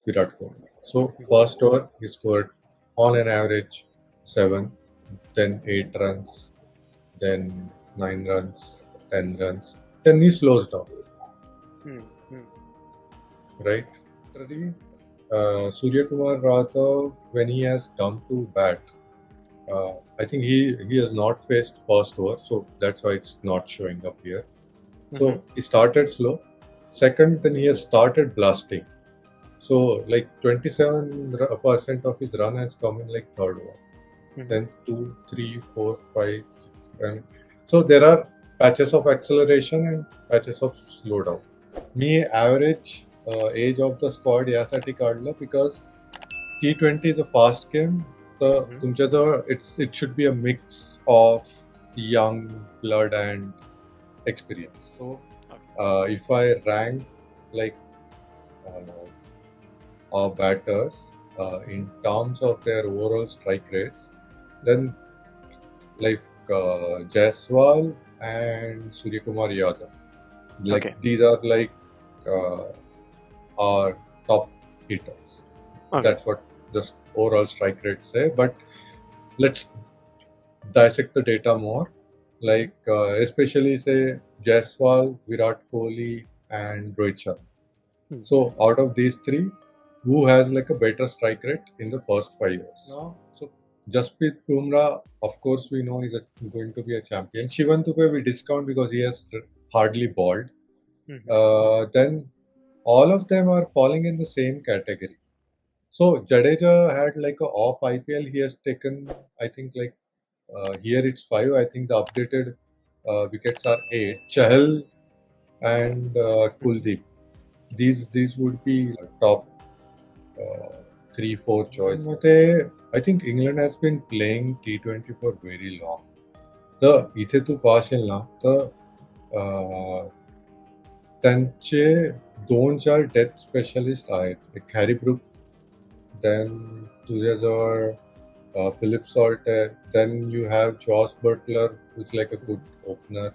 Virat Kohli. So first over he scored on an average 7, then 8 runs, then 9 runs, 10 runs. Then he slows down, Hmm. Hmm. right? Surya Kumar Rata, when he has come to bat, I think he has not faced first over, so that's why it's not showing up here. So he started slow. Second, then he has started blasting. So like 27% of his run has come in like third over. Then 2, 3, 4, 5, 6, and so there are patches of acceleration and patches of slowdown. Me average age of the squad यासाठी काढलं because T20 is a fast game. तर तुमच्याजवळ it should be a mix of young blood and experience. So if I rank like our batters in terms of their overall strike rates, then like Jaiswal and Suryakumar Yadav, like these are like our top hitters. That's what the overall strike rates say. But let's dissect the data more. Like especially say Jaiswal, Virat Kohli, and Rohit Sharma. So out of these three, who has like a better strike rate in the first 5 years? No. So Jasprit Bumrah, of course, we know is going to be a champion. Shivan Dube we discount because he has hardly bowled. Then all of them are falling in the same category. So Jadeja had like a off IPL. He has taken, I think, like here it's 5. I think the updated wickets are 8. Chahal and Kuldeep. These would be top 3-4 choices. I think England has been playing T20 for very long. तर इथे तू पाहशील ना तर त्यांचे 2-4 death specialist आहेत. एक Harry Brook, then तुझ्याजवळ Philip Salt, then you have Josh Butler, who's like a good opener,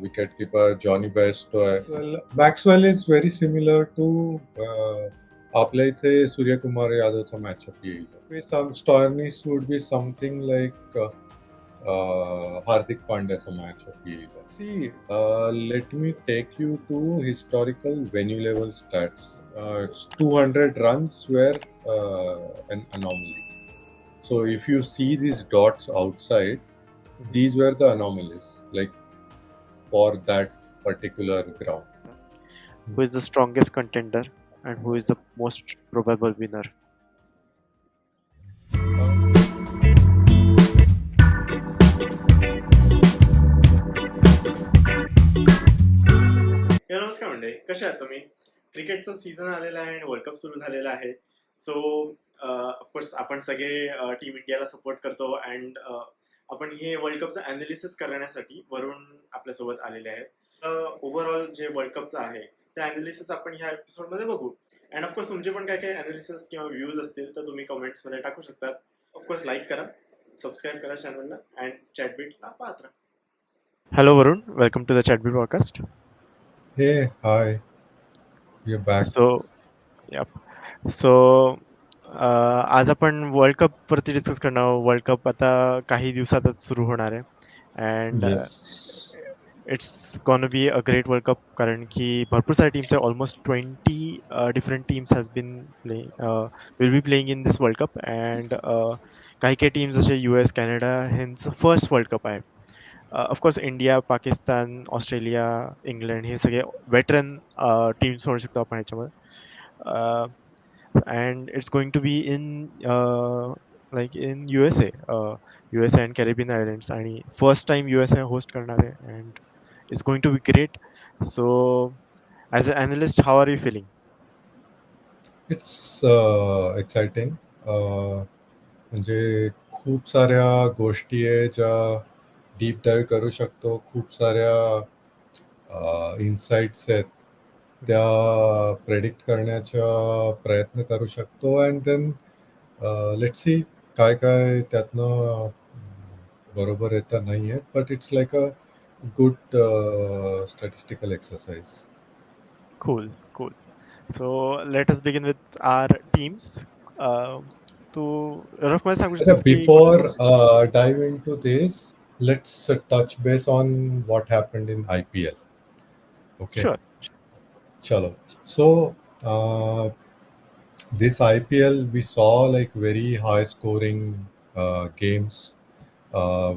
wicketkeeper, Johnny Bairstow. Maxwell is very similar to आपल्या इथे सूर्यकुमार यादवचा मॅचअप येईल. Some Stoinis would be something like Hardik Pandya's matchup. See, let me take you to historical venue level stats. 200 runs were an anomaly. So if you see these dots outside, these were the anomalies, like for that particular ground. Who is the strongest contender and who is the most probable winner? नमस्कार मंडळी, कशा आहात तुम्ही? क्रिकेटचा season आलेला आहे आणि world cup सुरू झालेला आहे. सो ऑफकोर्स आपण सगळे टीम इंडियाला सपोर्ट करतो अँड आपण हे वर्ल्ड कपचं अनालिसिस करण्यासाठी वरून आपल्यासोबत आलेले आहेत. ओव्हरऑल जे वर्ल्ड कपचं आहे ते अनालिसिस आपण ह्या एपिसोडमध्ये बघू. अँड ऑफकोर्स तुमचे पण काय काय अनालिसिस किंवा व्ह्यूज असतील तर तुम्ही कमेंट्समध्ये टाकू शकतात. ऑफकोर्स लाईक करा, सबस्क्राईब करा चॅनलला अँड चॅटबीटला पाहत राहा. Hello Varun, welcome to the ChatBeat podcast. Hey, hi. We're back. So आज आपण वर्ल्ड कप वरती डिस्कस करणार आहोत. वर्ल्ड कप आता काही दिवसातच सुरू होणार आहे and it's gonna be a great world cup, कारण की भरपूर साऱ्या टीम्स आहे. Almost 20 different teams has been will be playing in this world cup and काही काही टीम्स जसे US, कॅनडा ह्यांचं फर्स्ट वर्ल्ड कप आहे. Of course India, Pakistan, Australia, England हे सगळे वेटरन टीम्स म्हणू शकतो आपण ह्याच्यामध्ये. and it's going to be in like in USA, USA and Caribbean Islands, आणि first time USA host करणार आहे and it's going to be great. So as an analyst, how are you feeling? It's exciting. म्हणजे खूप साऱ्या गोष्टी आहे ज्या deep डाईव्ह करू शकतो. खूप साऱ्या इन्साइट्स आहेत त्या प्रेडिक्ट करण्याचा प्रयत्न करू शकतो. अँड देन लेट्स सी काय काय त्यातनं बरोबर येतं नाही आहेत. But it's like a good statistical exercise. Cool. So let us begin with our teams. Uh, तू रफ मध्ये सांगू अच्छा, शकतोस की before dive into this, let's touch base on what happened in IPL. Okay, Sure. chalo. So this IPL we saw like very high scoring games, uh,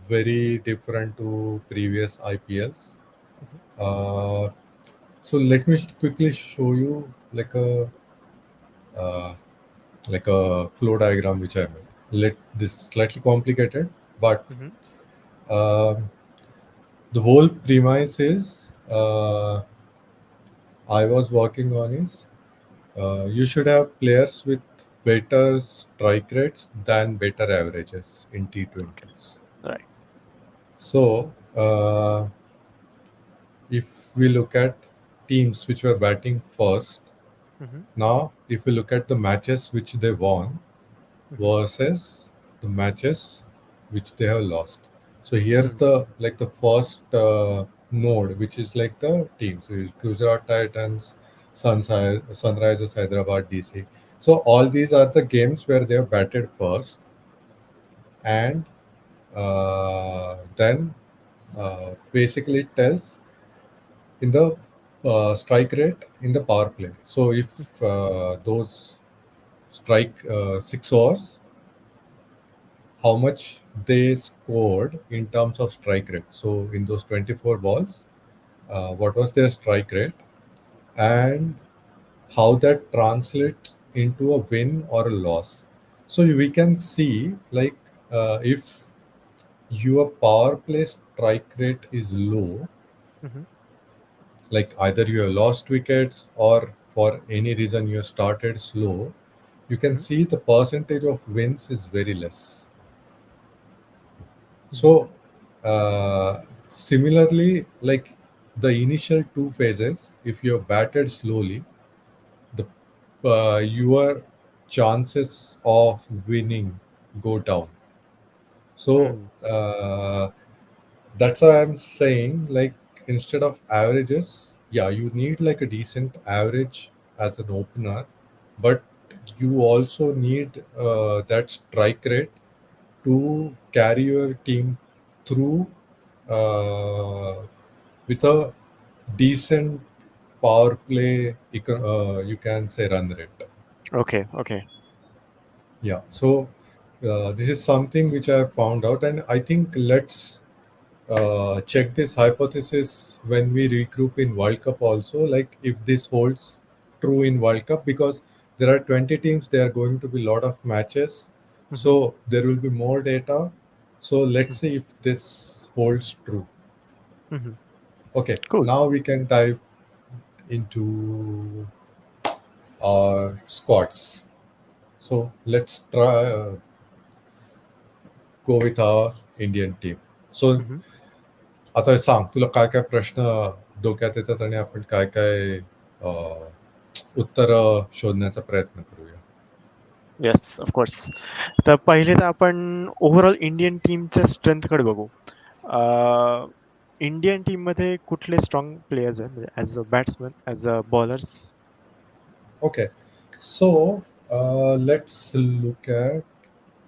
very different to previous IPLs. Mhm. Uh, so let me quickly show you uh, like a flow diagram which I made. Let this is slightly complicated, but Mhm. the whole premise is I was working on is you should have players with better strike rates than better averages in Okay. T20s. Right. So if we look at teams which were batting first, Mhm. now if we look at the matches which they won Mhm. versus the matches which they have lost. So here's Mhm. the like the first node, which is like the teams: Gujarat Titans, Sunrisers Hyderabad, DC. So all these are the games where they have batted first, and then basically it tells in the strike rate in the power play. So if those strike 6 overs, how much they scored in terms of strike rate. So in those 24 balls, what was their strike rate and how that translates into a win or a loss. So we can see like if your power play strike rate is low, Mhm. like either you have lost wickets or for any reason you have started slow, you can Mhm. see the percentage of wins is very less. Mhm. So, similarly, like the initial two phases, if you have batted slowly, the your chances of winning go down. So Mhm. that's why I'm saying, like, instead of averages, yeah, you need like a decent average as an opener, but you also need that strike rate to carry your team through uh, with a decent power play, you can say run rate. Okay. Okay. Yeah. So this is something which I found out, and I think let's check this hypothesis when we regroup in World Cup also. Like if this holds true in World Cup, because there are 20 teams, there are going to be a lot of matches, Mhm. so there will be more data. So let's Mhm. see if this holds true. Mhm. Okay, Cool. now we can dive into our squads. So let's try go with our Indian team. So Mhm. आता हे सांग तुला काय काय प्रश्न डोक्यात येतात आणि आपण काय काय उत्तर शोधण्याचा प्रयत्न करूया. Yes of course. तर पहिले तर आपण ओव्हरऑल इंडियन टीमच्या स्ट्रेंथकडे बघू. इंडियन टीममध्ये कुठले स्ट्रॉंग प्लेयर्स आहेत म्हणजे as a batsman, as a bowlers? Okay, so let's look at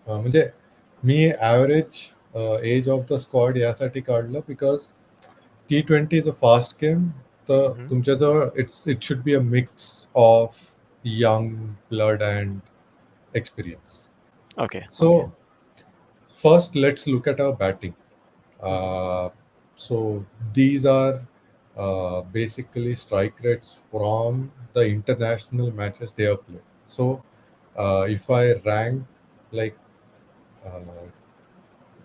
म्हणजे मी average age of the squad यासाठी काढलं because T20 is a fast game. तर Mhm. तुमच्याजवळ it should be a mix of young blood and experience. Okay. सो Okay. first let's look at our batting. Mhm. So these are basically strike rates from the international matches they have played. So if I rank like uh,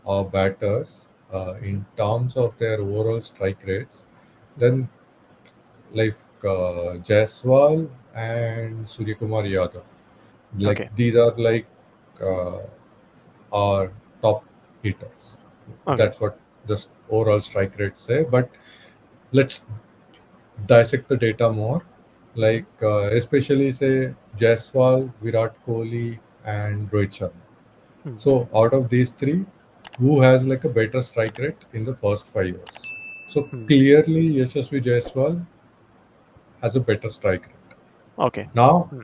our batters Mhm. in terms of their overall strike rates, Mhm. then like Jaiswal and Suryakumar Yadav, like Okay. these are like uh, our top hitters. Okay. That's what the overall strike rates say. But let's dissect the data more. Mhm. Like especially say Jaiswal, Virat Kohli, and Rohit Sharma. Mhm. So out of these three, who has like a better strike rate in the first 5 years? So Mhm. clearly, Yashasvi Jaiswal has a better strike rate. Okay. Now, Hmm.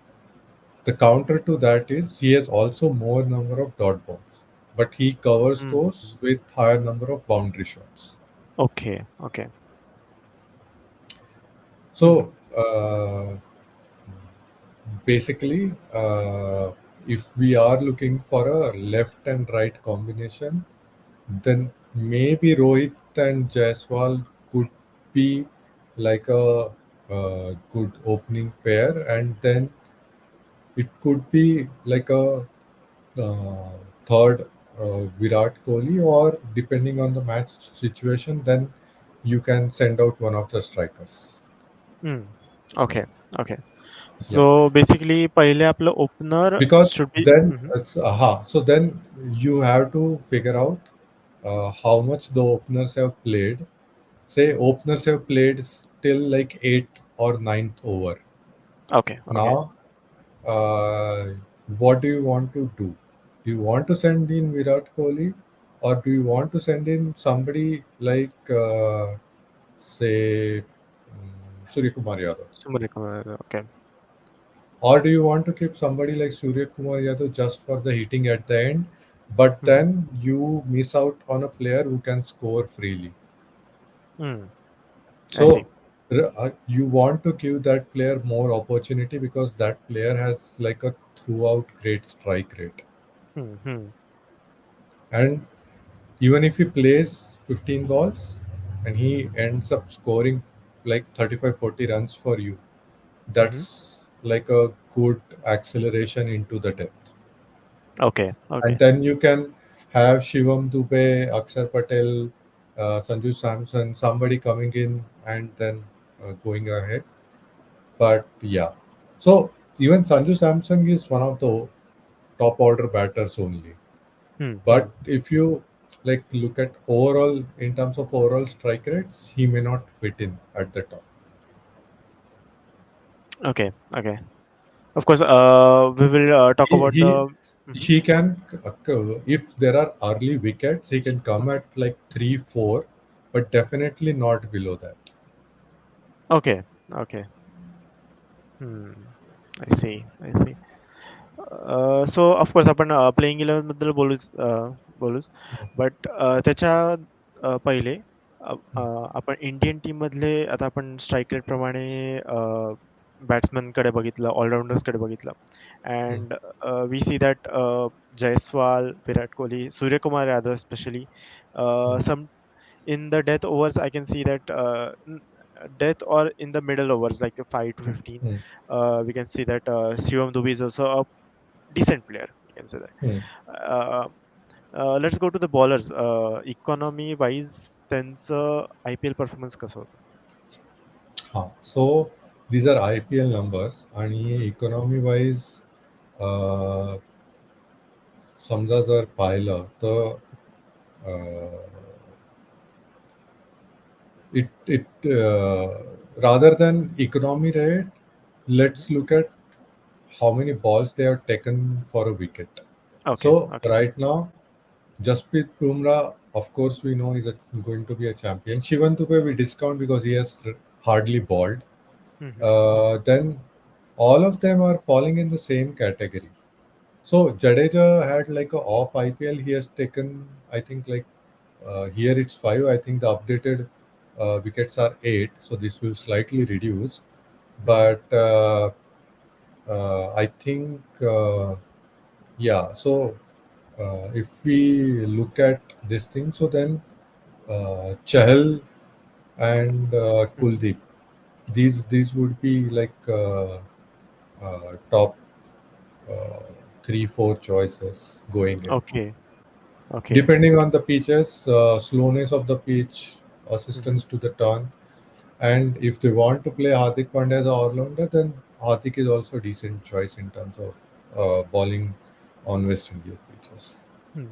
the counter to that is he has also more number of dot balls, but he covers Hmm. those with higher number of boundary shots. Okay. Okay. Hmm. So basically, if we are looking for a left and right combination, then maybe Rohit and Jaiswal could be like a good opening pair, and then it could be like a third Virat Kohli, or depending on the match situation, then you can send out one of the strikers. Hmm. Okay. Okay. Yeah, So basically, पहिले आपलं opener because should be. then Mhm. it's aha. So then you have to figure out how much the openers have played. Say openers have played till like 8th or 9th over. Okay. Okay. Now, uh, what do you want to do? Do you want to send in Virat Kohli, or do you want to send in somebody like, say, Surya Kumar Yadav? Sumali Kumar. Okay. Or do you want to keep somebody like Surya Kumar Yadav just for the hitting at the end, but Hmm. then you miss out on a player who can score freely? Hmm. I see. So you want to give that player more opportunity because that player has like a throughout great strike rate. Hmm. Hmm. And even if he plays 15 balls and he ends up scoring like 35-40 runs for you, Mhm. that's like a good acceleration into the depth. Okay. And Okay. then you can have Shivam Dubey, Akshar Patel, Sanju Samson, somebody coming in and then going ahead. But yeah, so even Sanju Samson is one of the top order batters only. Hmm. Hmm. But if you like look at overall in terms of overall strike rates, he may not fit in at the top. Okay. Okay. Of course, we will talk He about he, the. Mhm. he can if there are early wickets, he can come at like 3-4, but definitely not below that. Okay. Okay. Hmm. I see. I see. So of course आपण playing 11 बद्दल बोलूच but त्याच्या पहिले आपण Indian team मधले आता आपण strike rate प्रमाणे बॅट्समन कडे बघितलं ऑलराऊंडर्स कडे बघितलं Hmm, and we see that Jaiswal Virat Kohli Suryakumar Yadav specially hmm, some in the death overs I can see that death or in the middle overs like the 5 to 15 hmm, we can see that Shivam Dubey is also a decent player. We can say that. hmm. Let's go to the bowlers. Economy wise, त्यांचं IPL performance कसं होतं? So these are IPL numbers आणि हम्म, economy wise समजा जर पाहिलं तर it rather than economy rate, hmm. let's look at how many balls they have taken for a wicket. Okay, So okay. right now, Jasprit Bumrah, of course, we know going to be a champion. Shivan Dubey we discount because he has hardly bowled. Mhm, Then all of them are falling in the same category. So Jadeja had like a off IPL. He has taken, I think, like here it's 5. I think the updated wickets are 8. So this will slightly reduce. mhm. But I think, yeah. So if we look at this thing, so then Chahal and Mhm. Kuldeep, these would be like top uh, 3-4 choices going in. Okay, okay. Depending on the pitches, slowness of the pitch, Mhm. assistance to the turn, and if they want to play Hardik Pandya as a all-rounder, then Hardik is also a decent choice in terms of bowling on West Indian pitches. Hmm.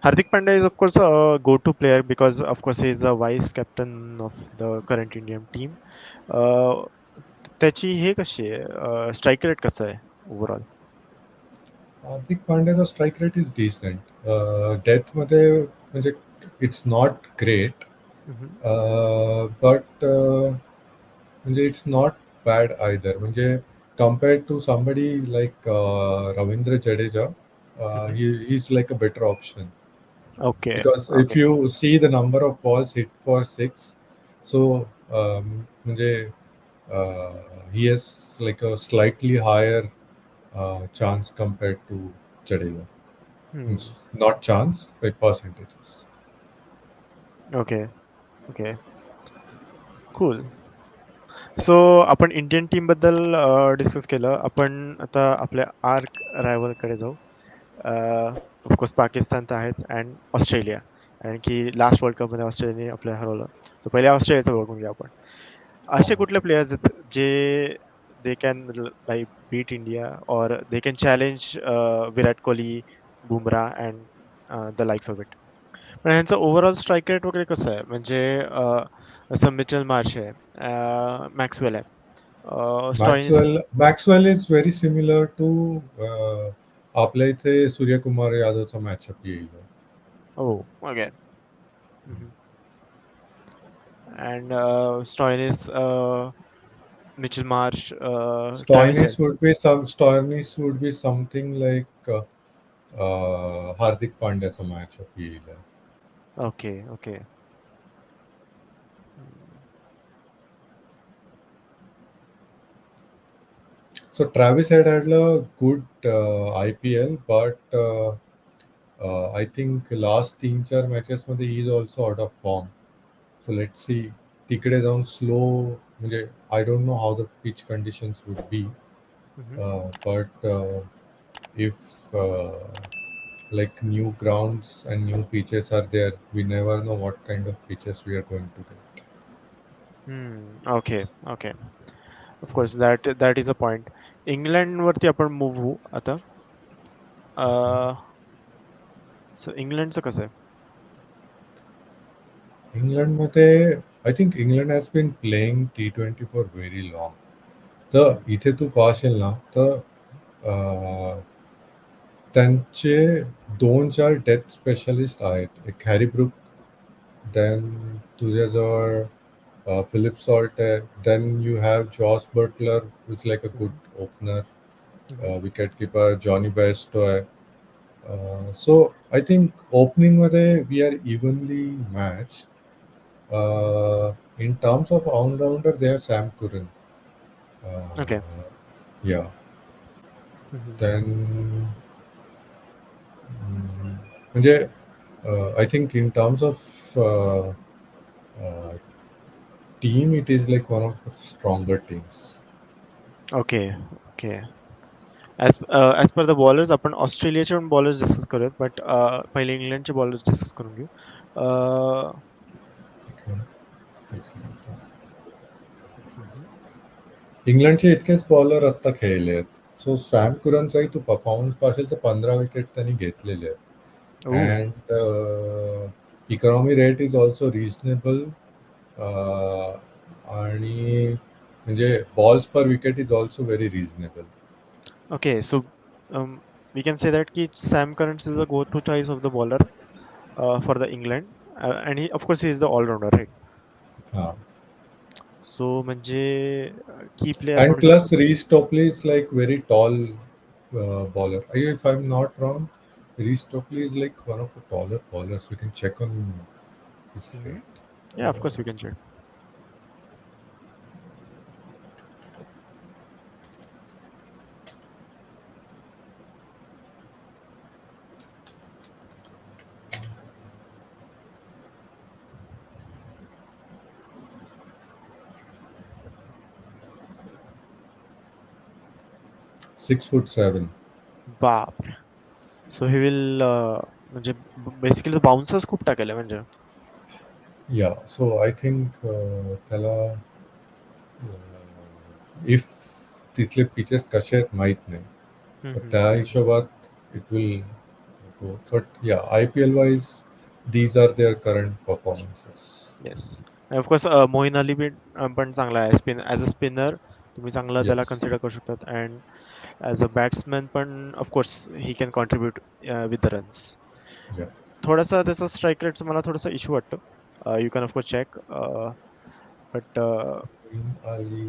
Hardik Pandya is of course a go-to player because of course he is the vice captain of the current Indian team. Uh, त्याची हे कशी आहे strike rate कसं आहे overall? Hardik Pandya's strike rate is decent. Death मध्ये म्हणजे it's not great, but म्हणजे it's not bad either. म्हणजे compared to somebody like Ravindra Jadeja, he's like a better option. Okay. Because if Okay. you see the number of balls hit for six, so म्हणजे, he has like a slightly higher chance compared to Jadeja. Hmm. Not chance, like percentages. Okay. Okay. Cool. सो आपण Indian team बद्दल discuss केलं. आपण आता आपल्या arc rival कडे जाऊ. Of course Pakistan तर आहेच अँड ऑस्ट्रेलिया. कारण की लास्ट वर्ल्ड कप मध्ये ऑस्ट्रेलियाने आपल्याला हरवलं. सो पहिले ऑस्ट्रेलियाचं बघून घ्या आपण. असे कुठले प्लेयर्स आहेत जे they can like beat India और they can challenge Virat Kohli, Bumrah and the likes of it. पण ह्यांचं ओव्हरऑल स्ट्राईक रेट वगैरे कसं आहे? म्हणजे असं मिचेल मार्श आहे, मॅक्सवेल आहे, Stoinis. Maxwell is very similar to आपल्या इथे सूर्यकुमार यादवचा मॅचअप येईल. हो, okay. And Stoinis, Mitchell Marsh, Travis head. Stoinis would be something like Hardik Pandyaचा matchup येईल. Okay, okay. So Travis had a good IPL, but I think last 3-4 matches मध्ये he is also out of form. So let's see. तिकडे जाऊन slow म्हणजे I don't know how the pitch conditions would be, but if like new grounds and new pitches are there, we never know what kind of pitches we are going to get. Okay, okay. Of course that is a point. England वरती आपण move होऊ आता. सो इंग्लंडचं कसं आहे? इंग्लंडमध्ये I think England has been playing T20 for very long. तर इथे तू पाहशील ना तर त्यांचे 2-4 डेथ स्पेशलिस्ट आहेत. एक हॅरी ब्रुक, देन तुझ्याजवळ फिलिप सॉल्ट आहे, then you have Jos Buttler is like a good opener, wicket keeper Jonny Bairstow आहे. सो आय थिंक ओपनिंगमध्ये we are evenly match. In terms of all-rounder, they have Sam Curran. Okay. Yeah. Then, म्हणजे I think in terms of team, it is like one of the stronger teams. Okay, okay. As per the bowlers आपण ऑस्ट्रेलियाचे पण bowlers discuss करूयात, but पहिले इंग्लंडचे bowlers discuss करून घेऊ. इंग्लंडचे इतकेच bowler आत्ता खेळले आहेत. सो सॅम कुरनचाही तू परफॉर्मन्स पाहिजे तर 15 विकेट त्यांनी घेतलेले आहेत. And economy rate is also reasonable. आणि म्हणजे बॉल्स पर wicket is also very reasonable. Okay, so we can say that ki Sam Curran is the go-to choice of the bowler for the England, and he, of course, he is the all-rounder, right? हा. So म्हणजे की player And म्हणू plus, शकतो. Reece Topley is like very tall bowler. If I'm not wrong, Reece Topley is like one of the taller bowlers. We can check on his height. Yeah, of course we can check. .6'7". बापरे. सो he will म्हणजे basically bouncers खूप टाकेल म्हणजे. Yeah, so I think त्याला if तिथले pitches कसे आहेत माहित नाही, पण त्या हिशोबात it will go. But yeah, IPL wise, these are their current performances. Yes. Of course Moeen Ali पण चांगला आहे. ॲज अ स्पिनर तुम्ही चांगला त्याला Yes. कन्सिडर करू शकतात. अँड ॲज अ बॅट्समॅन पण of course he can contribute with the runs. Yeah. थोडासा त्याचा स्ट्राईक रेटचा मला थोडासा इश्यू वाटतो. You can of course check, but Ali.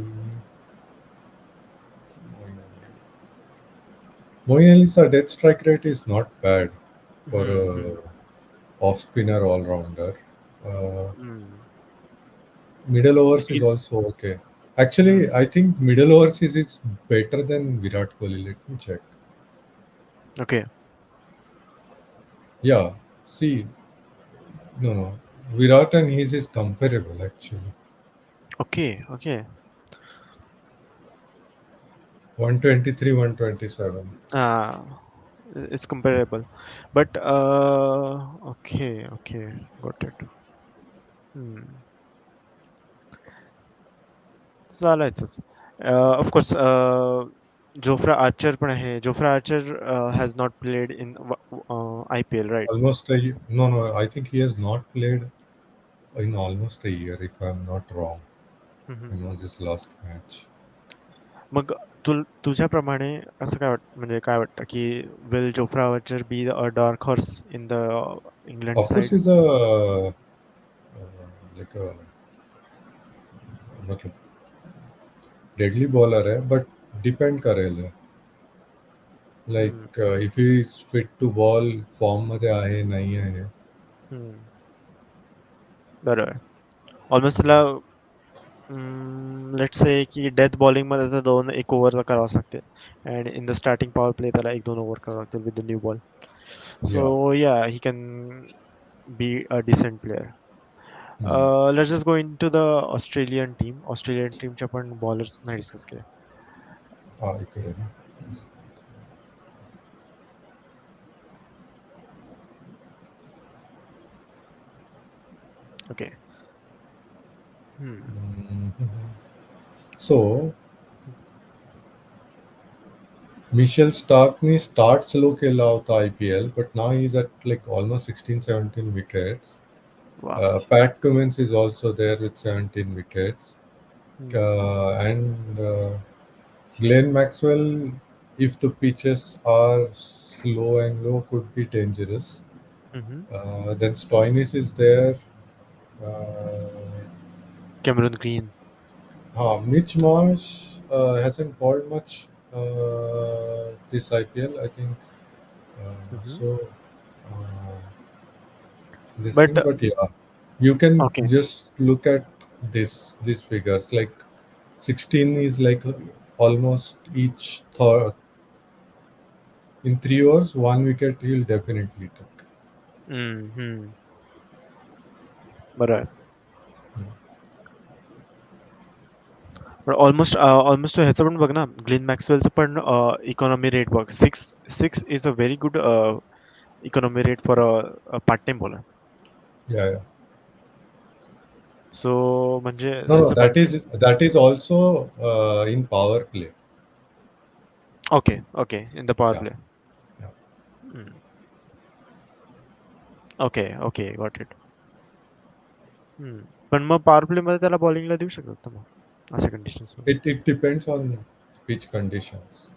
Moeen Ali's death strike rate is not bad for hmm a off spinner all rounder. Hmm Middle overs is spin also okay. Actually, I think middle overs is better than Virat Kohli. Let me check. Okay Yeah, see, no. Virat and his is comparable actually. Okay okay 123, 127. it's comparable but okay got it hmm चालायचंच of course Jofra Archer पण आहे Jofra Archer has not played in IPL right Almost a no. I think he has not played in almost a year, if I'm not wrong. Hmm. When was his last match? मग तुझ्याप्रमाणे असं काय वाटतं म्हणजे काय वाटतं की will Jofra Archer be a dark horse in the England Of course, side he's a like a मतलब deadly bowler है, but depend करेल. Like hmm if he is fit to ball, form मध्ये आहे नाही आहे. हम्म बरोबर ऑलमोस्ट त्याला let's say की डेथ बॉलिंग मध्ये तर दोन एक ओव्हर करावं लागते and in the starting power play त्याला एक दोन ओव्हर करावं लागतील with the new ball so Yeah. या he can be a decent player Hmm. Let's just go into the Australian टीमचे आपण बॉलर्स नाही डिस्कस केले इकडे ना. Okay So Michelle Starkney start slow केला होता IPL, but now he's at like almost 16, 17 wickets. बापरे Pat Cummins is also there with 17 wickets. And Glenn Maxwell, if the pitches are slow and low, could be dangerous. Then Stoinis is there. Uh, Cameron green Mitch Marsh hasn't bowled much this IPL, I think. So uh, this thing, but but yeah, you can okay just look at these figures. Like 16 is like almost each third in 3 overs, 1 wicket he'll definitely take. बरोबर पण almost ह्याचं पण बघ ना Glenn मॅक्सवेलचं पण economy rate बघ six six is a very good economy rate for a part time bowler Yeah. सो म्हणजे No, ह्याचं पण that is also in power play. Okay okay in the power Yeah. Play Yeah. Okay okay got it पण मग power play मध्ये त्याला बॉलिंगला देऊ शकतात ना मग अशा कंडिशन्स मध्ये It depends on pitch conditions.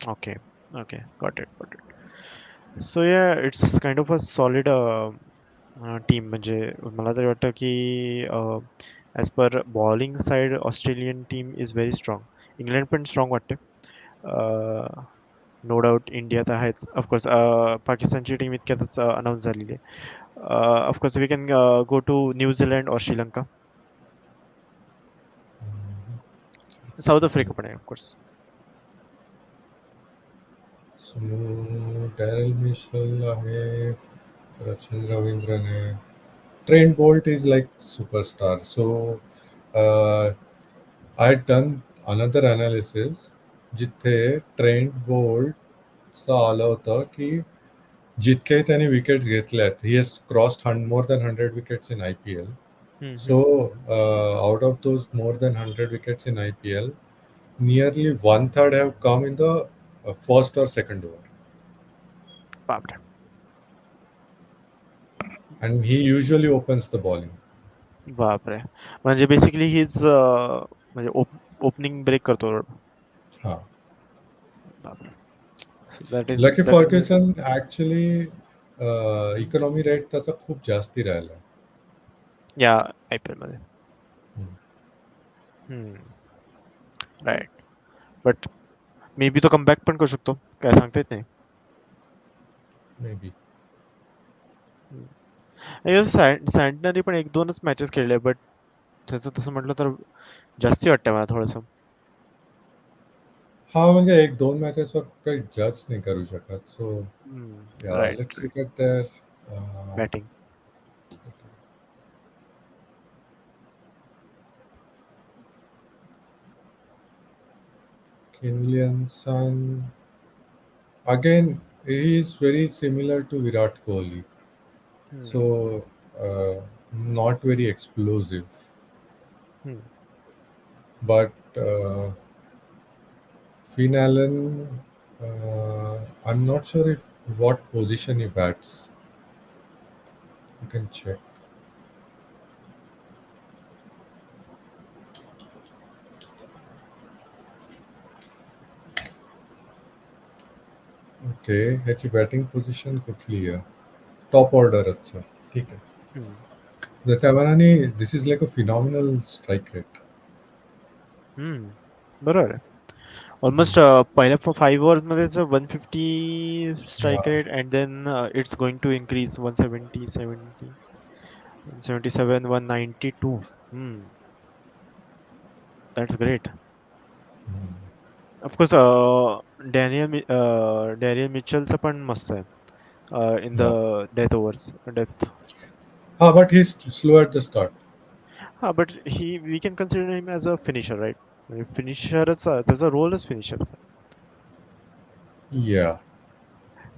Okay okay got it so yeah it's kind of a solid team म्हणजे मला तरी वाटतं की as per bowling side Australian team is very strong England पण स्ट्रॉंग वाटते नो डाऊट इंडिया तर आहेच of course पाकिस्तानची टीम इतक्यातच अनाऊन्स झालेली आहे of course we can go to New Zealand और Sri Lanka Let's South check Africa it. पण आहे ऑफकोर्स So Daryl Mitchell आहे, Rachin Ravindran आहे. Trent Bolt is like superstar. So I had done another analysis जिथे ट्रेंट बोल्टचं आलं होतं की जितके त्याने विकेट्स घेतल्यात he has crossed more than 100 wickets in IPL. So out of those more than 100 wickets in IPL, nearly one third have come in the first or second over. बापरे And he usually opens the bowling. बापरे म्हणजे basically हीच म्हणजे opening break करतो हा. बापरे that is Lockie that is Ferguson actually economy rate त्याचा खूप जास्ती राहिला. या IPL मध्ये राईट बट मे बी तो कमबॅक पण करू शकतो, काय सांगता येत नाही. May be. सँटनरी पण 1-2च मॅचेस खेळले, बट त्याचं तसं म्हटलं तर जास्ती वाटतंय मला थोडंसं. हा म्हणजे 1-2 मॅचेसवर काही जज नाही करू शकत. सो या right, let's write. Look at there batting. Kane Williamson. Again, he is very similar to Virat Kohli. So, not very explosive. But Finn Allen, I'm not sure what position he bats. You can check. Okay, ह्याची batting position कुठली आहे? Top ऑर्डरच आहे. ठीक आहे. तर त्या मानाने this is like a phenomenal strike rate. बरोबर आहे. ऑलमोस्ट पहिल्या 5 ओव्हर्समध्येच 150 strike rate and then it's going to increase 170, 70, 177, 192. That's great. Of course Daniel मिचलचं पण मस्त आहे in the Yeah. Death overs. हा, but he's slow at the start. हा, but we can consider him as a finisher, right? म्हणजे फिनिशरच त्याचा रोलच फिनिशरचा. Yeah.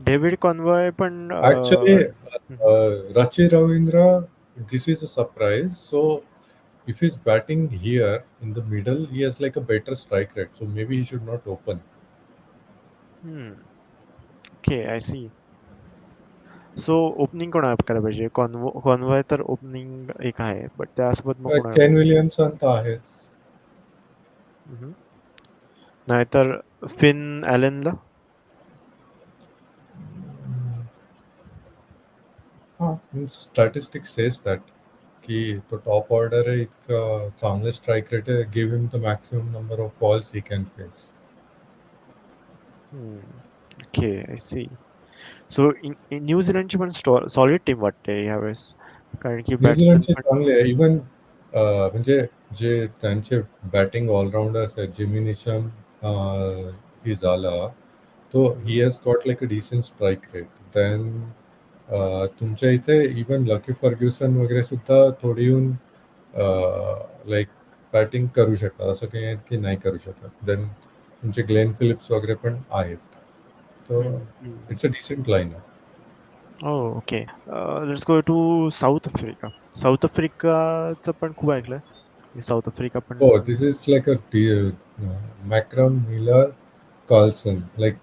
डेव्हिड कॉन्वॉय पण Actually, Rachi Ravindra, this is a surprise. So, if he's batting here in the middle, he has like a better strike rate. So, maybe he should not open. Okay, I see. So opening कोण करायला पाहिजे? Convoy तर opening एक आहे, but त्यासोबत मग कोण Ken Williamson तर आहेच. नाहीतर फिन ॲलनला. हा, statistics says that की तो टॉप ऑर्डर आहे, इतकं चांगलं स्ट्राईक रेट आहे. Give him the maximum number of balls he can face. Okay, I see. So न्यूझीलंडची पण सॉलिड टीम वाटते यावेळेस, कारण की बॅट्समॅन न्यूझीलंडचे पण. चांगले आहे. इवन म्हणजे जे त्यांचे बॅटिंग ऑलराऊंडर्स आहेत, जिमी निशम ही झाला, तो he has got like a decent strike rate. Then तुमच्या इथे इवन लकी फर्ग्युसन वगैरे सुद्धा थोडी येऊन लाईक बॅटिंग करू शकतात, असं काही आहे की नाही करू शकत. देन तुमचे ग्लेन फिलिप्स वगैरे पण आहेत. तर इट्स अ डिसेंट लाईन आहे. Okay. Let's go to South Africa. South आफ्रिकाचं पण खूप ऐकलंय. साऊथ आफ्रिका पण. हो, this is like a Markram, Miller, Klaasen, like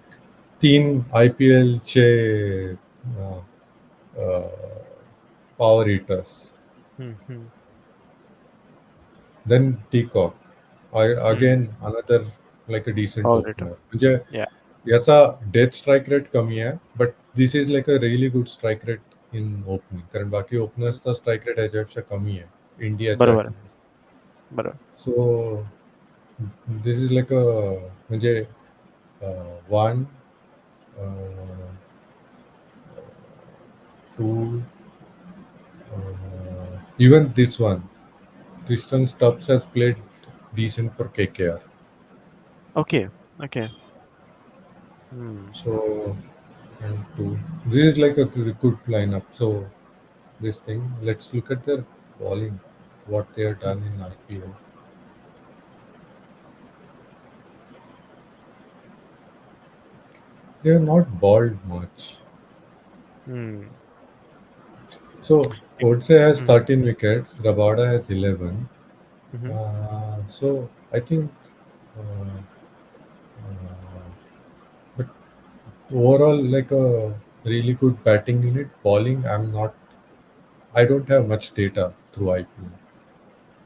3 IPL चे power hitters. Then de Kock, again another like a decent opener. म्हणजे yeah. याचा डेथ स्ट्राईक रेट कमी आहे, but this is like a really good strike rate in opening. कारण बाकी ओपनर्सचा strike rate याच्यापेक्षा कमी आहे इंडियाच्या. बरोबर, बरोबर. So this is like a म्हणजे one, two, even this one, Tristan Stubbs has played decent for KKR. Okay, okay. So, and two. This is like a good lineup. So, this thing, let's look at their bowling, what they have done in IPL. They have not bowled much. So, Kodse has 13 wickets, Rabada has 11. So, I think, uh, but overall, like a really good batting unit. Bowling, I don't have much data through IPL.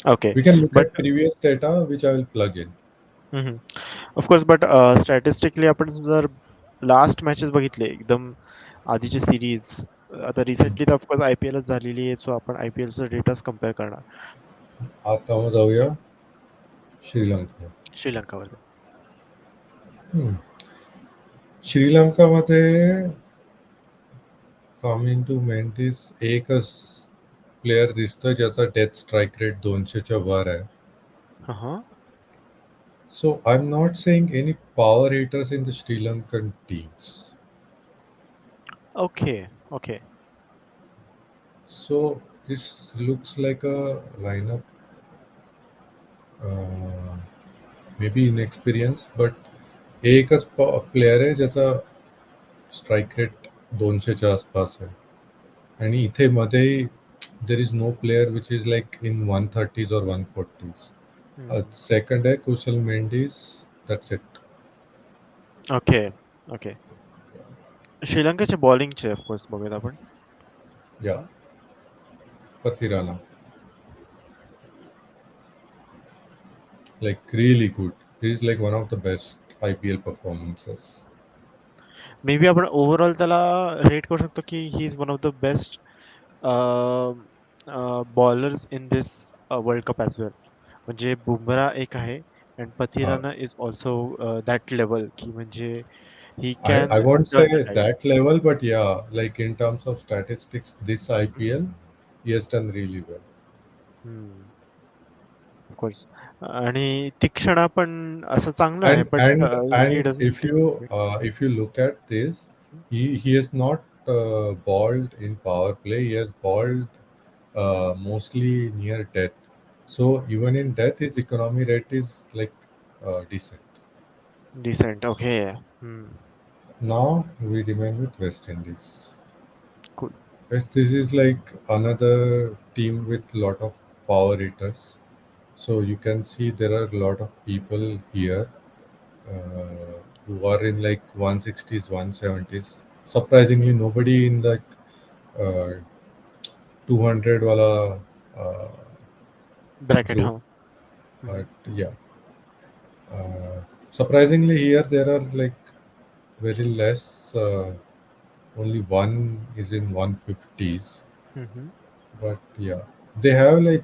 Okay. We can look but at previous data, which I will plug in. Of course, but statistically आपण जर last matches बघितले एकदम आधीची series, आता recently तर of course IPLच झालेली आहे, सो आपण IPLचा डेटाच कम्पेअर करणार. आता मग जाऊया श्रीलंका. श्रीलंकावर. हम्म. श्रीलंकामध्ये कमिंग टू मेंटिस एकच प्लेयर दिसतोय ज्याचा डेथ स्ट्राईक रेट 200च्या वर आहे. Uh-huh. So I'm not saying any power hitters in the Sri Lankan teams. Okay. Okay. So this looks like a lineup, maybe inexperienced, but एकच player आहे ज्याचा strike rate 200च्या आसपास आहे. आणि इथे मध्ये there is no player which is like in 130s or 140s. Second आहे Kushal Mendis, that's it. Okay. Okay. श्रीलंकेचे बॉलिंगचे ऑफकोर्स बघूयात आपण. Yeah, Pathirana. Like really good. He's like one of the best IPL performances. Maybe आपण overall त्याला rate करू शकतो की he is one of the best bowlers in this world cup as well. म्हणजे बुमरा एक आहे and Pathirana is also that level की म्हणजे he I can won't say turn the tide. that level, but yeah, like in terms of statistics, this IPL, he has done really well. Of course. आणि तीक्षणा पण असं चांगलं आहे And but and he and doesn't get if you look at this, he has not bowled in power play. He has bowled mostly near death. So even in death, his economy rate is like decent. Decent. Okay. Now we remain with West Indies. Cool. Yes, this is like another team with lot of power hitters. So you can see there are a lot of people here who are in like 160s, 170s. Surprisingly, nobody in like uh, 200 wala uh, bracket. group. हा. But yeah, uh, surprisingly here there are like very less. Only one is in 150s. But yeah, they have like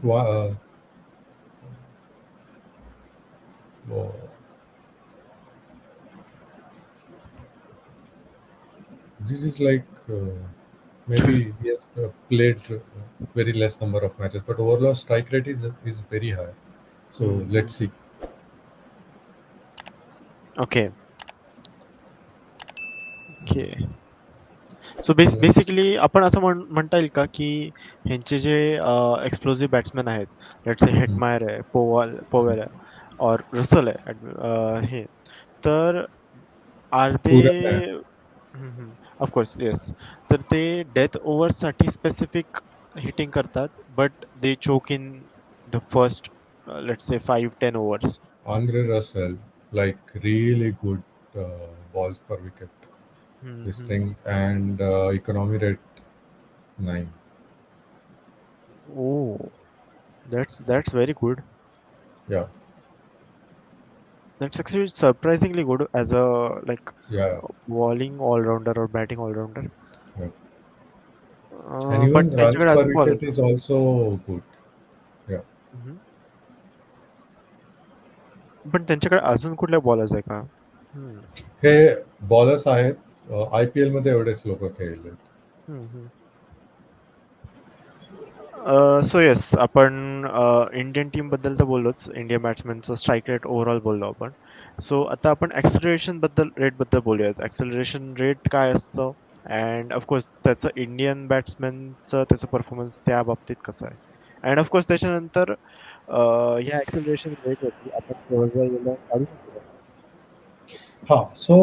oh, this is like maybe he has played very less number of matches, but overall strike rate is very high. So let's see. Okay. Okay. So Let's basically आपण असं म्हणता येईल का की ह्यांचे जे explosive batsman आहेत, let's say hmm. Hetmyer आहे, पोवेल आहे और रसल आहे, हे तर are they Puran hai. Of course yes. तर ते डेथ ओव्हरसाठी स्पेसिफिक हिटिंग करतात but they choke in the first let's say 5-10 overs. Andre Russell, like really good balls per wicket. This thing and economy rate 9. Oh, that's very good. Yeah, That's actually surprisingly good as a like yeah, bowling all rounder or batting all rounder. yeah. And But even runs त्यांच्याकडे per अजून wicket bowlers is also good. Yeah. पण त्यांच्याकडे अजून कुठल्या bowlers आहे का? हे bowlers आहेत IPL मध्ये एवढेच लोक खेळले. सो येस, आपण इंडियन टीम बद्दल तर बोललोच. इंडियन बॅट्समॅनचं स्ट्राईक रेट ओव्हरऑल बोललो आपण. सो आता आपण ऍक्सेलरेशन रेट बद्दल बोलूयात. ऍक्सेलरेशन रेट काय असतं अँड ऑफकोर्स त्याचं इंडियन बॅट्समॅनचं त्याचं परफॉर्मन्स त्या बाबतीत कसं आहे अँड ऑफकोर्स त्याच्यानंतर ह्या ऍक्सेलरेशन रेटवरती आपण केवळ काढू शकतो का? हा, सो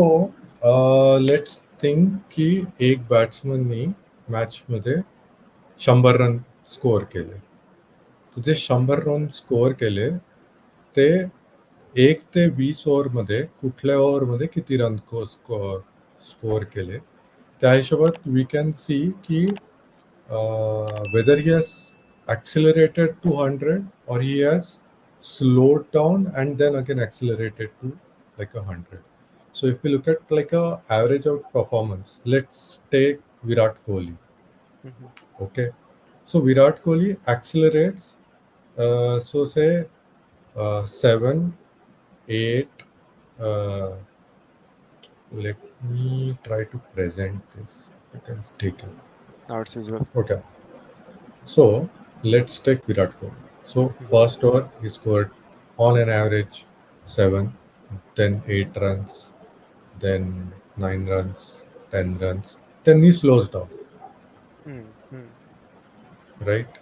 लेट्स थिंक की एक बॅट्समननी मॅचमध्ये 100 रन स्कोअर केले. तर जे 100 रन स्कोअर केले ते 1 ते 20 ओव्हरमध्ये कुठल्या ओव्हरमध्ये किती रन स्कोअर केले त्या हिशोबात वी कॅन सी की whether he has accelerated to 100 or he has slowed down and then again accelerated to like 100. So if we look at like a average out performance, let's take Virat Kohli. Okay, so Virat Kohli accelerates so say 7, 8, Let me try to present this. If I can take it. Now it's visual. Okay. So let's take Virat Kohli. So Mhm. first over he scored on an average 7, then 8 runs, then 9 runs, 10 runs. Then he slows down, Hmm. Hmm. right?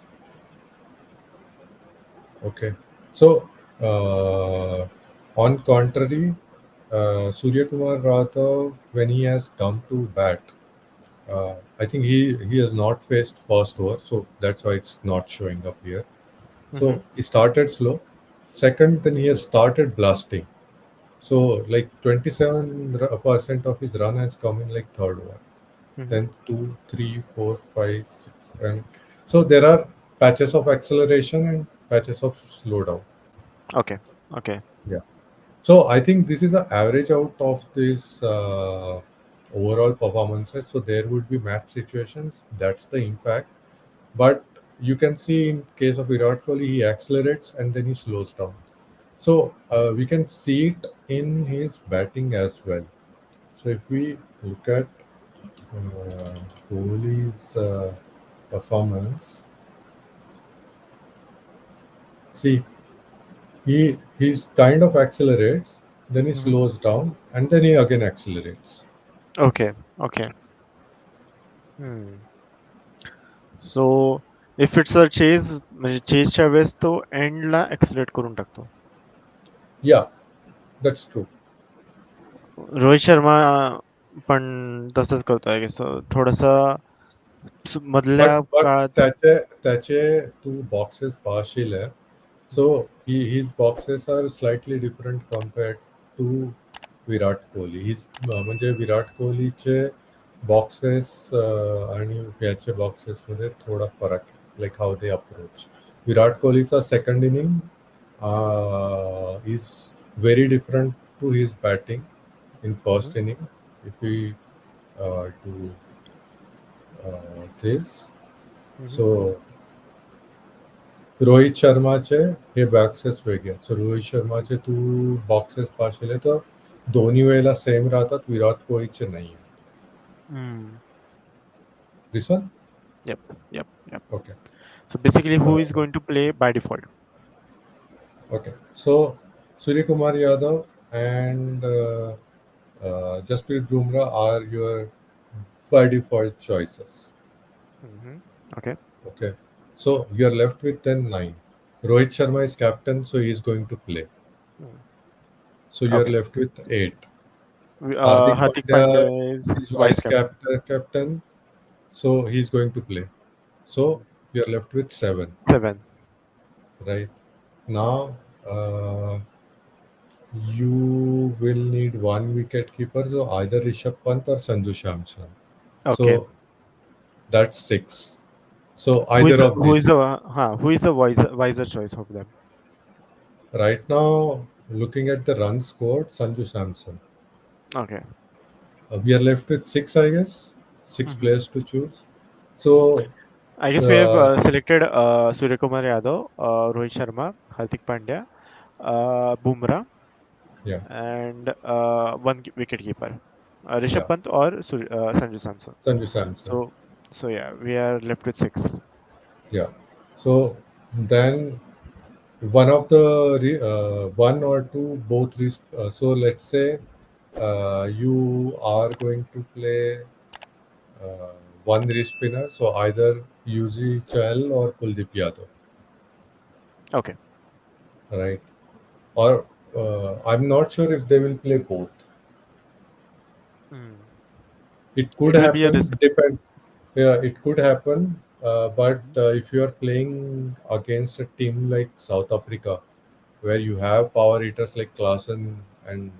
Okay. So on contrary, Surya Kumar Rata, when he has come to bat, I think he has not faced first over, so that's why it's not showing up here. Mhm. So he started slow. Second, then he has started blasting. So like 27% of his run has come in like third over. Mhm. Then 2, 3, 4, 5, 6, and so there are patches of acceleration and patches of slowdown. Okay. Okay. Yeah. So I think this is an average out of this overall performances. So there would be match situations. That's the impact. But you can see in case of Virat Kohli, he accelerates and then he slows down. So we can see it in his batting as well. So if we look at Kohli's performance, see he's kind of accelerates, then he Mhm. slows down, and then he again accelerates. Okay. Okay. Hmm. So if it's a chase म्हणजे चेसच्या वेळेस तो एंडला ऍक्सिलेट करून टाकतो. Yeah, that's true. Rohit Sharma पण तसंच करतो I guess थोडासा But मधल्या but काळात. त्याचे two boxes पाहशील आहे. So his boxes are slightly different compared to Virat Kohli. म्हणजे विराट कोहलीचे बॉक्सेस आणि याचे बॉक्सेसमध्ये थोडा फरक आहे. Like how they approach. Virat कोहलीचा second inning is very different to his batting in Mhm. First inning. If we do this. Mhm. So Rohit शर्माचे हे boxes वेगळे आहेत. सो रोहित शर्माचे तू बॉक्सेस पाहिलेले तर दोन्ही वेळेला सेम राहतात. विराट कोहलीचे नाही आहेत. Hmm. This one. Yep. Yep. Yep. Okay. So basically, who is going to play by default? Okay. So Suryakumar Yadav and Jasprit Bumrah are your by default choices. Mhm. Okay. Okay. So you're left with then 9. Rohit Sharma is captain, so he's going to play. Hmm. So you're Okay. left with 8. Hardik Hardik Pandya Pandya is is vice vice captain. captain, so he's going to play. So you're left with 7. 7. Right. Now you will need one wicket keeper, so either Rishabh Pant or Sanju Shamson. Okay. So that's 6. So Who is either of these. who is the wiser choice of them? Right now, looking at the run scored, Sanju Samson. Okay. We are left with 6, I guess. 6 Mhm. players to choose. So, I guess we have uh, selected Suryakumar Yadav, Rohit Sharma, Hardik Pandya, Bumrah, yeah, and one wicket keeper, Rishabh yeah, Pant or Sanju Samson. Sanju Samson. So, so yeah, we are left with 6. Yeah. So then one of the one or two both so let's say you are going to play uh, one spinner, so either Yuzi Chahal or Kuldeep Yadav, Okay. right? Or I'm not sure if they will play both. Hmm. It could It will be a happen. risk. Depend. Yeah, it could happen. But Mhm. if you are playing against a team like South Africa, where you have power hitters like Klaasen and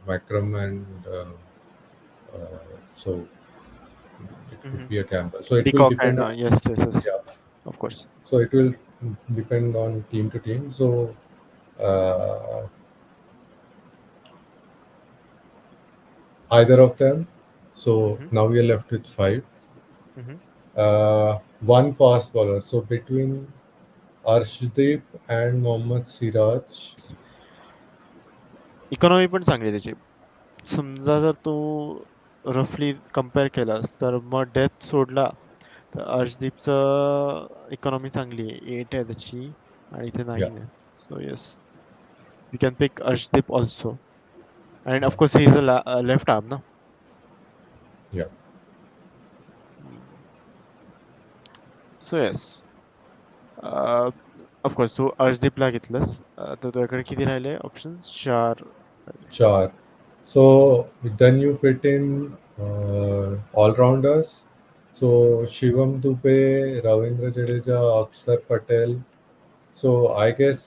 Macram, and so it could Mhm. be a gamble. So it will Peacock depend and on, yes, yes, yes, yeah. of course. So it will depend on team to team. So uh, either of them. So Hmm. now we are left with 5. Hmm. One fast bowler. So between Arshdeep and Mohammad Siraj. Economy पण चांगली आहे त्याची. समजा जर तू रफली compare केलास तर मग डेथ सोडला तर अर्शदीपचं इकॉनॉमी चांगली आहे 8 आहे त्याची आणि इथे Yeah, 9 आहे so yes we can pick Arshdeep also and yeah, of course he is a left arm ना yeah. सो येस ऑफकोर्स तू अर्शदीपला घेतलंस तर तुझ्याकडे किती राहिले ऑप्शन 4 राहिले. Char. So then you fit in all rounders. So Shivam Dubey, Ravindra Jadeja, Akshar Patel. So I guess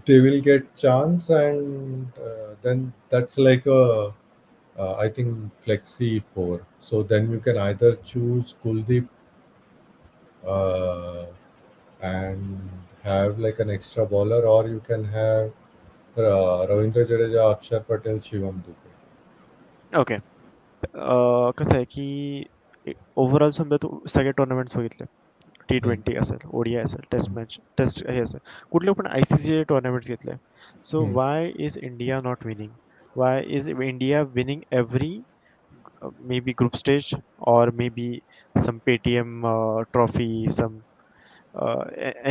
they will get chance, and then that's like a I think flexi four. So then you can either choose Kuldeep uh, and have like an extra bowler, or you can have Ravindra Jadeja, Akshar Patel, Shivam Dubey. Okay कसं आहे की overall समजा तू सगळे tournaments बघितले Hmm. T20 असेल ODI असेल test match test हे असेल कुठले पण ICC टुर्नामेंट्स घेतले सो Hmm. Y is India not winning Y is India winning every maybe group stage or maybe some Paytm trophy some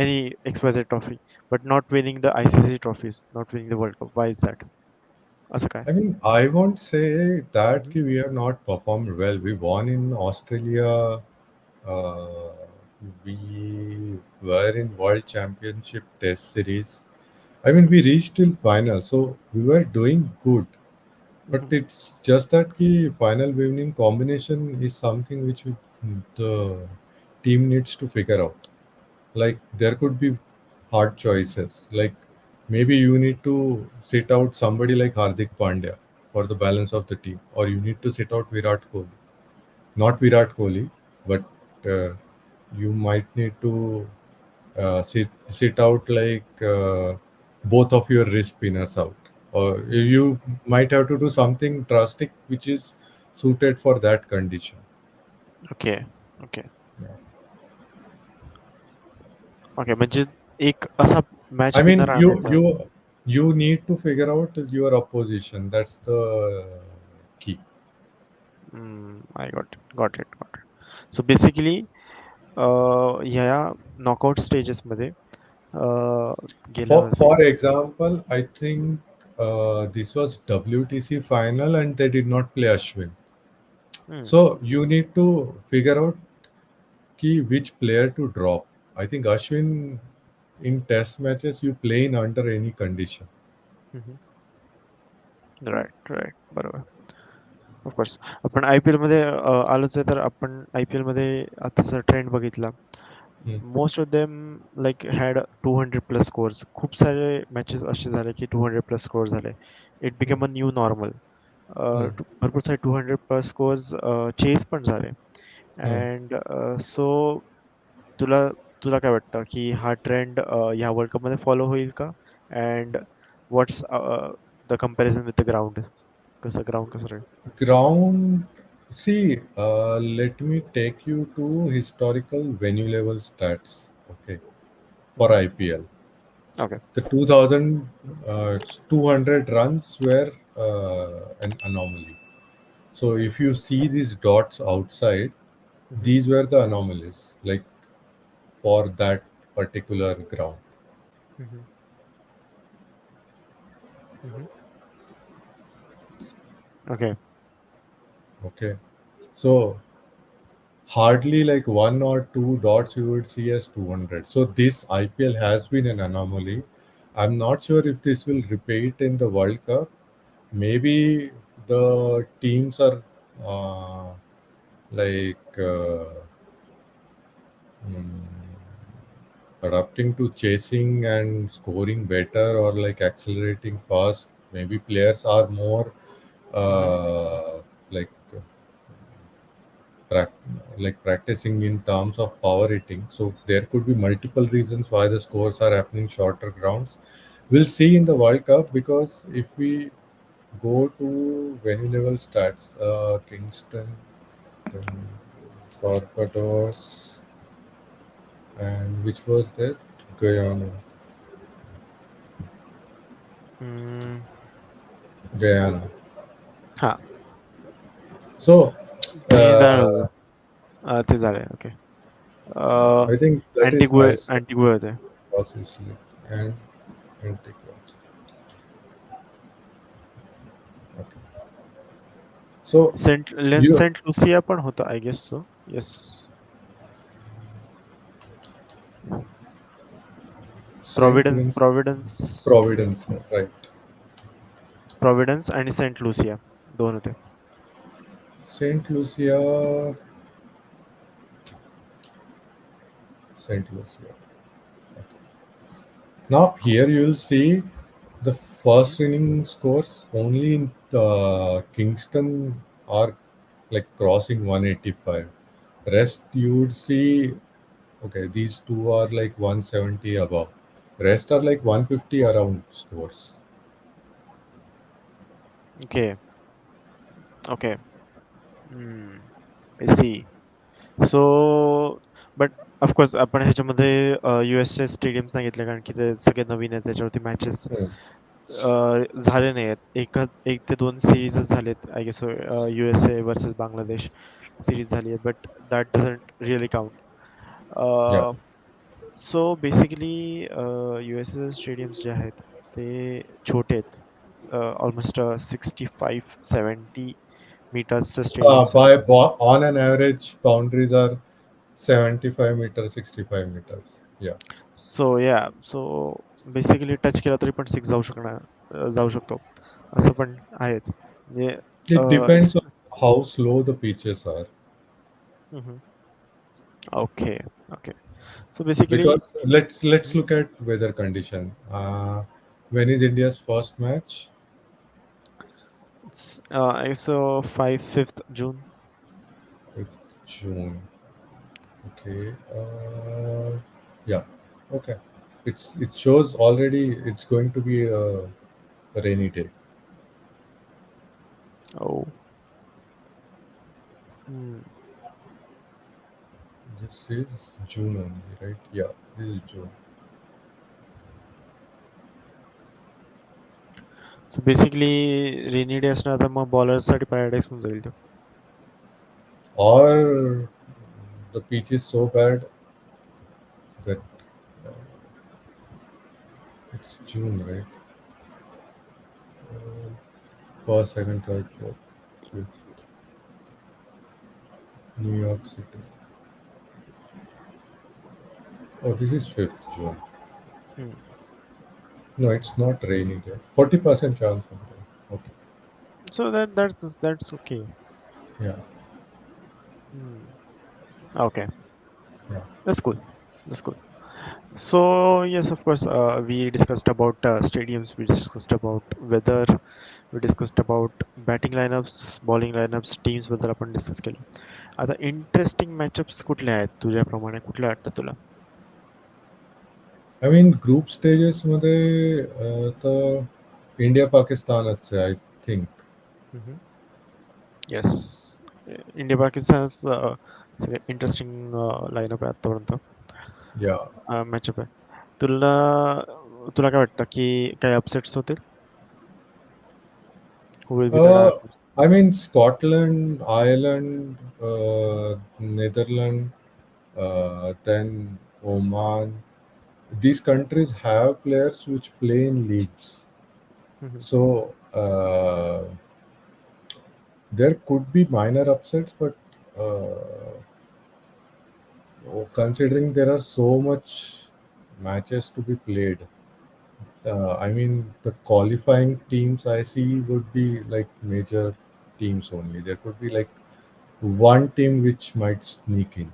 any XYZ trophy but not winning the ICC trophies not winning the World Cup why is that असं काय I mean, I won't say that Mhm, we have not performed well. We won in Australia. Uh, we were in World Championship Test Series. I mean, we reached till final, so we were doing good. But mhm, it's just that the final winning combination is something which the team needs to figure out. Like there could be hard choices. Like maybe you need to sit out somebody like Hardik Pandya for the balance of the team, or you need to sit out Virat Kohli. Not Virat Kohli, but uh, you might need to sit out like both of your wrist spinners out, or mhm. you might have to do something drastic which is suited for that condition. Okay okay Yeah. Okay म्हणजे एक असा match I mean, winner आणायचा you need to figure out your opposition. That's the key. I got it so basically ह्या knockout stages मध्ये गेल्यावरती For example, I think this was WTC final and they did not play Ashwin. Hmm, So you need to figure out key which player to drop. I think Ashwin in test matches you play in under any condition. Right right बरोबर of course आपण IPL मध्ये आलोच आहे तर आपण IPL मध्ये आताचा trend बघितला Hmm. Most of them like had 200 plus scores खूप सारे मॅचेस असे झाले की 200 प्लस स्कोर झाले it Hmm. Become a new normal Hmm. भरपूर सारे 200 प्लस स्कोर्स चेस पण झाले Hmm. अँड सो तुला तुला काय वाटतं की हा ट्रेंड ह्या वर्ल्ड कप मध्ये फॉलो होईल का and what's the comparison with the ground ground कसं राहील Ground. See, let me take you to historical venue level stats. Okay, for IPL, okay the 2000 200 runs were an anomaly. So if you see these dots outside, these were the anomalies, like for that particular ground. Okay Okay, so hardly like one or two dots you would see as 200. So this IPL has been an anomaly. I'm not sure if this will repeat in the World Cup. Maybe the teams are uh, like mm, adapting to chasing and scoring better, or like accelerating fast. Maybe players are more like practicing in terms of power hitting. So there could be multiple reasons why the scores are happening shorter grounds. We'll see in the World Cup, because if we go to venue level stats, Kingston, then Barbados, and which was that? Guyana. Guyana. हा So ते uh, ते झालंय. Okay. I think that is Antigua nice. Antigua होते. Process and take it. Okay. So you Saint Lucia पण होतं I guess so. Yes. Saint Providence means Providence Providence, right? Providence आणि Saint Lucia दोन होते. Saint Lucia, Saint Lucia. Now here you will see the first inning scores only in Kingston are like crossing 185. Rest you would see, okay, these two are like 170 above. Rest are like 150 around scores. Okay. Okay. I see. So but of course आपण ह्याच्यामध्ये चे stadium सांगितले कारण की ते सगळे नवीन आहेत त्याच्यावरती मॅचेस Hmm. झाले नाही आहेत. एक ते दोन सिरीजच झालेत I guess. USA versus Bangladesh series झाली आहे but that doesn't really Yeah. Count. So basically stadiums जे आहेत ते छोटे आहेत. ऑलमोस्ट 65-70 मीटर्सचे स्टेडियम्स आहेत. On an average, boundaries are 75 meters, 65 meters. Yeah. So basically touch केला तरी पण सिक्स जाऊ शकतो असं पण आहेत म्हणजे. It depends on how slow the pitches are. Okay. Okay. So basically Because let's look at weather condition. When is India's first match? I guess 5th June. 5th June. Okay. Yeah. Okay. It shows already it's going to be a rainy day. Oh. Hmm. This is June only, right? Yeah, this is June. So basically rainy day असणार तर मग बॉलर्ससाठी Paradise होऊन जाईल तो. Or the pitch is so bad that uh, it's June, right? First, second, third, fourth, fifth. New York City. Oh, this is 5th June. Hmm. No, it's not raining there. 40% chance of rain. Okay. So that's okay. Yeah. Hmm. Okay, Yeah. that's cool. That's cool. So yes, of course, we discussed about stadiums. We discussed about weather. We discussed about batting lineups, bowling lineups, teams बद्दल आपण discuss केलं. आता interesting matchups कुठले आहेत तुझ्याप्रमाणे कुठले वाटतं तुला? I mean, group stages मध्ये तर इंडिया पाकिस्तानच आहे, I think. Yes. India Pakistan सगळे इंटरेस्टिंग लाईनअप आहे या आतापर्यंत. मॅचअप आहे. तुला तुला काय वाटतं की काही अपसेट्स होतील? Who will be the dark horse? I mean, Scotland, Ireland, Netherlands, then Oman. These countries have players which play in leagues. So there could be minor upsets, but considering there are so much matches to be played, I mean the qualifying teams I see would be like major teams only. There could be like one team which might sneak in.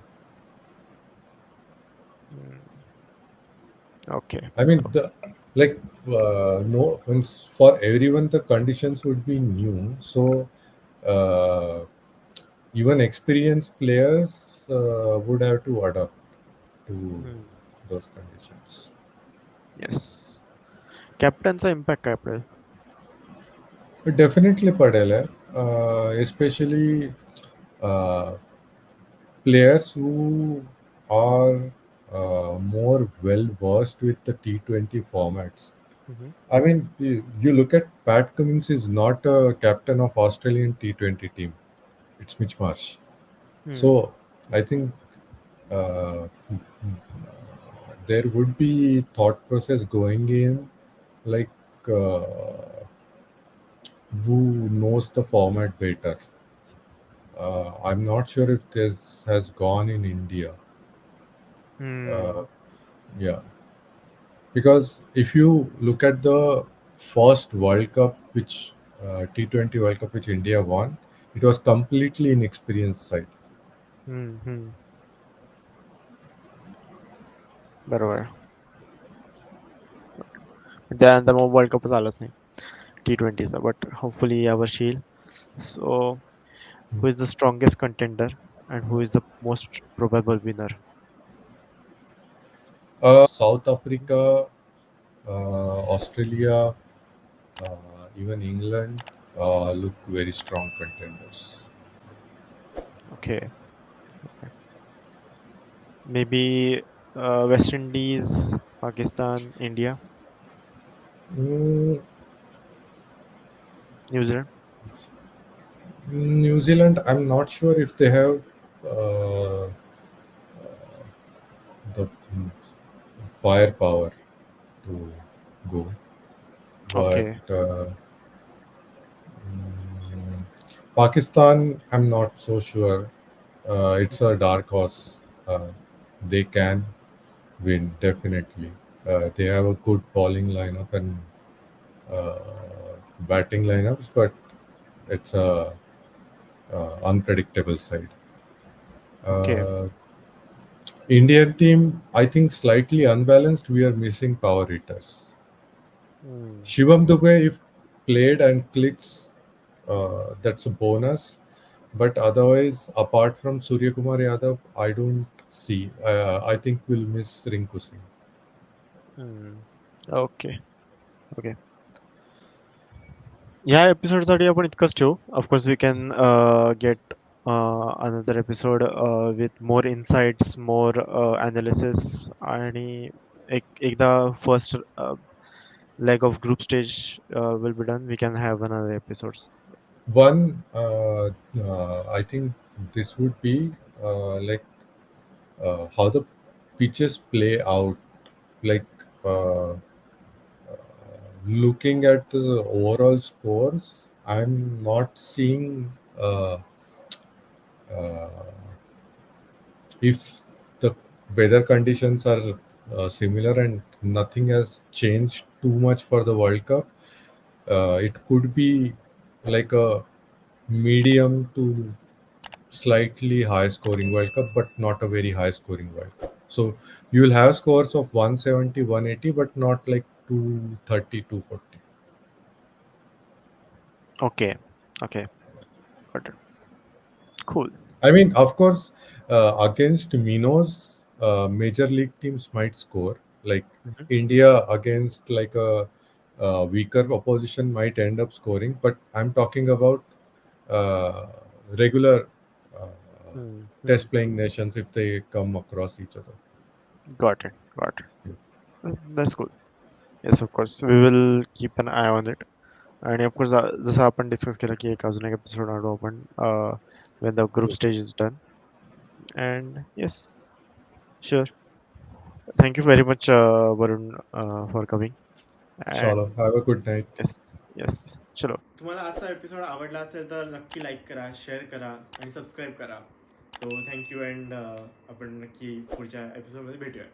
Okay. I mean the like no for everyone the conditions would be new. So uh, even experienced players would have to adapt to those conditions. Yes. कॅप्टनचा impact काय पडेल? Definitely पडेल है, especially uh, players who are more well versed with the T20 formats. I mean, you look at Pat Cummins is not a captain of Australian T20 team. It's Mitch Marsh. So I think uh, there would be thought process going in, like uh, who knows the format better. I'm not sure if this has gone in India. Uh, yeah, because if you look at the first World Cup, which T20 World Cup, which India won, it was completely inexperienced side. बरोबर. त्यानंतर मग world कपच आलाच नाही T20चा, but hopefully यावर्षी येईल. सो who is the strongest contender and who is the most probable winner? South Africa, Australia, even England look very strong contenders. Okay. Maybe West Indies, Pakistan, India, Mm, New Zealand. New Zealand, I'm not sure if they have uh, the firepower to go, but Okay. Pakistan, I'm not so sure. It's a dark horse. They can win definitely. They have a good bowling lineup and uh, batting lineups, but it's a unpredictable side. Okay. Uh, Indian team, I think slightly unbalanced. We are missing power hitters. Shivam Dubey, if played and clicks, that's a bonus. But otherwise, apart from Surya Kumar Yadav, I don't see. I think we'll miss Rinku Singh. Okay. Okay. या एपिसोडसाठी आपण इतकंच ठेवू. Of course we can get another episode with more insights, more analysis, आणि एकदा first leg of group stage will be done, we can have another episodes. One, I think this would be like how the pitches play out. Like uh, looking at the overall scores, I'm not seeing uh, if the weather conditions are similar and nothing has changed too much for the World Cup. It could be like a medium to slightly high scoring World Cup, but not a very high scoring World Cup. So you will have scores of 170, 180, but not like 230, 240. Okay. Okay. Got it. Cool. I mean, of course, against Minos, major league teams might score. Like India against like a weaker opposition might end up scoring. But I'm talking about uh, regular uh, test playing nations if they come across each other. Got it. Got it. That's cool. Yes, of course. We will keep an eye on it. आणि of course जसं आपण discuss केलं की एक अजून एक episode आणू आपण when the group stage is done. And yes, sure. Thank you very much, Varun, for coming. Shalom. And Have a good night. yes, चलो. तुम्हाला आजचा एपिसोड आवडला असेल तर नक्की लाईक करा, शेअर करा आणि सबस्क्राईब करा. सो थँक्यू अँड आपण नक्की पुढच्या एपिसोडमध्ये भेटूयात.